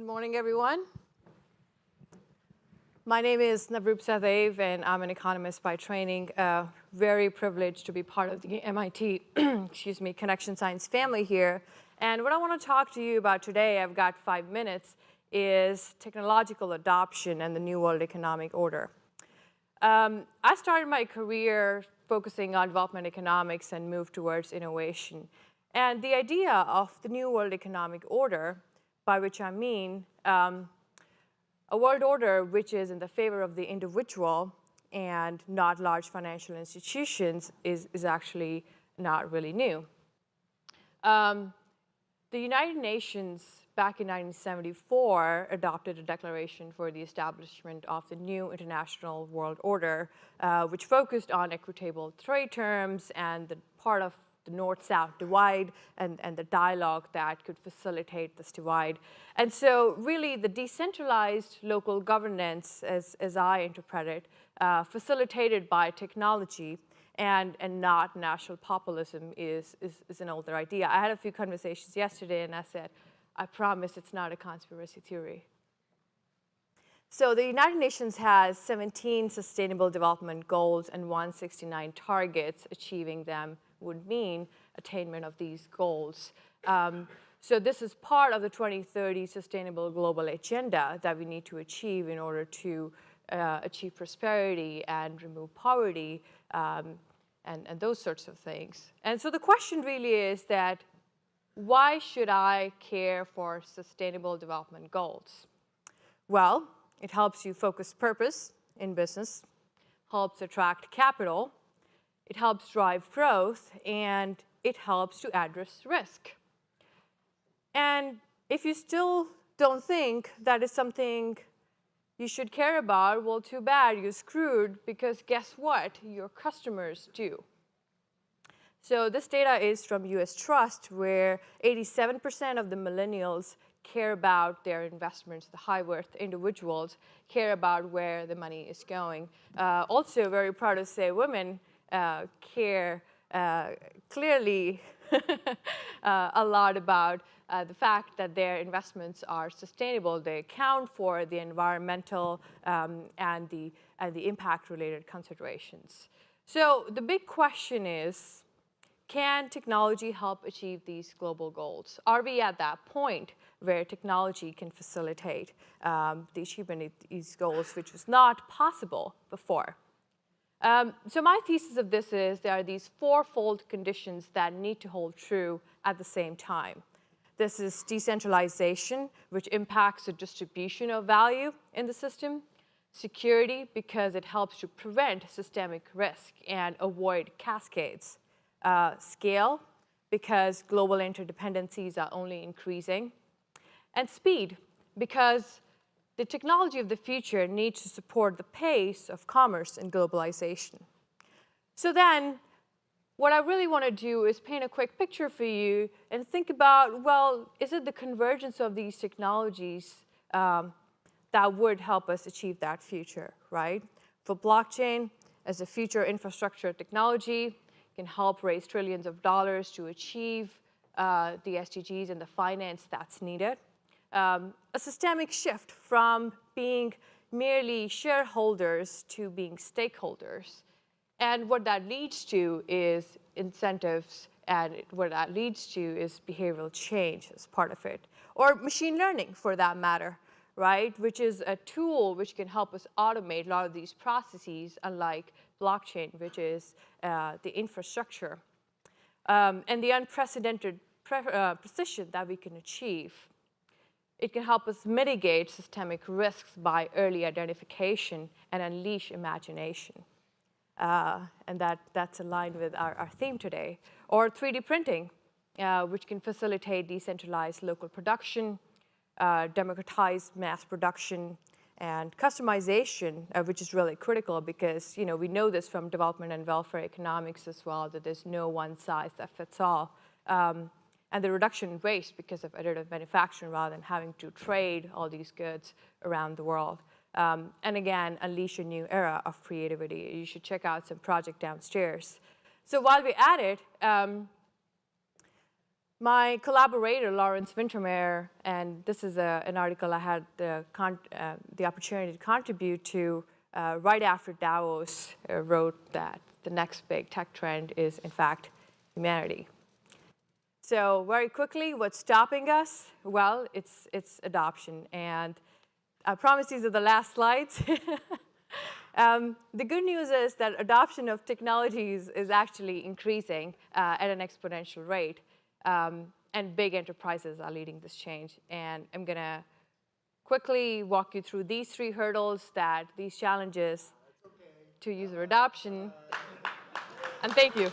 Good morning, everyone. My name is Navroop Sahdev, and I'm an economist by training. Very privileged to be part of the MIT Connection Science family here. And what I want to talk to you about today, I've got 5 minutes, is technological adoption and the New World Economic Order. I started my career focusing on development economics and moved towards innovation. And the idea of the New World Economic Order, by which I mean a world order which is in the favor of the individual and not large financial institutions, is actually not really new. The United Nations, back in 1974, adopted a declaration for the establishment of the new international world order, which focused on equitable trade terms and the part of the North-South divide and the dialogue that could facilitate this divide. And so really the decentralized local governance, as I interpret it, facilitated by technology and not national populism is an older idea. I had a few conversations yesterday and I said, I promise it's not a conspiracy theory. So the United Nations has 17 sustainable development goals and 169 targets. Achieving them would mean attainment of these goals. So this is part of the 2030 Sustainable Global Agenda that we need to achieve in order to achieve prosperity and remove poverty and those sorts of things. And so the question really is that, why should I care for sustainable development goals? Well, it helps you focus purpose in business, helps attract capital, it helps drive growth, and it helps to address risk. And if you still don't think that is something you should care about, well, too bad, you're screwed, because guess what? Your customers do. So this data is from US Trust, where 87% of the millennials care about their investments. The high-worth individuals care about where the money is going. Also, very proud to say women care clearly a lot about the fact that their investments are sustainable. They account for the environmental and the impact-related considerations. So the big question is, can technology help achieve these global goals? Are we at that point where technology can facilitate the achievement of these goals, which was not possible before? So my thesis of this is there are these fourfold conditions that need to hold true at the same time. This is decentralization, which impacts the distribution of value in the system. Security, because it helps to prevent systemic risk and avoid cascades. Scale, because global interdependencies are only increasing. And speed, because the technology of the future needs to support the pace of commerce and globalization. So then, what I really want to do is paint a quick picture for you and think about, well, is it the convergence of these technologies that would help us achieve that future, right? For blockchain, as a future infrastructure technology, can help raise trillions of dollars to achieve the SDGs and the finance that's needed. A systemic shift from being merely shareholders to being stakeholders. And what that leads to is incentives, and what that leads to is behavioral change as part of it. Or machine learning, for that matter, right? Which is a tool which can help us automate a lot of these processes, unlike blockchain, which is the infrastructure. And the unprecedented precision that we can achieve. It can help us mitigate systemic risks by early identification and unleash imagination. And that's aligned with our theme today. Or 3D printing, which can facilitate decentralized local production, democratize mass production, and customization, which is really critical because we know this from development and welfare economics as well, that there's no one size that fits all. And the reduction in waste because of additive manufacturing rather than having to trade all these goods around the world. And again, unleash a new era of creativity. You should check out some project downstairs. So while we're at it, My collaborator, Lawrence Wintermeyer, and this is an article I had the opportunity to contribute to right after Davos, wrote that the next big tech trend is, in fact, humanity. So very quickly, what's stopping us? Well, it's adoption. And I promise these are the last slides. The good news is that adoption of technologies is actually increasing at an exponential rate. And big enterprises are leading this change. And I'm going to quickly walk you through these 3 hurdles, these challenges to user adoption. And thank you.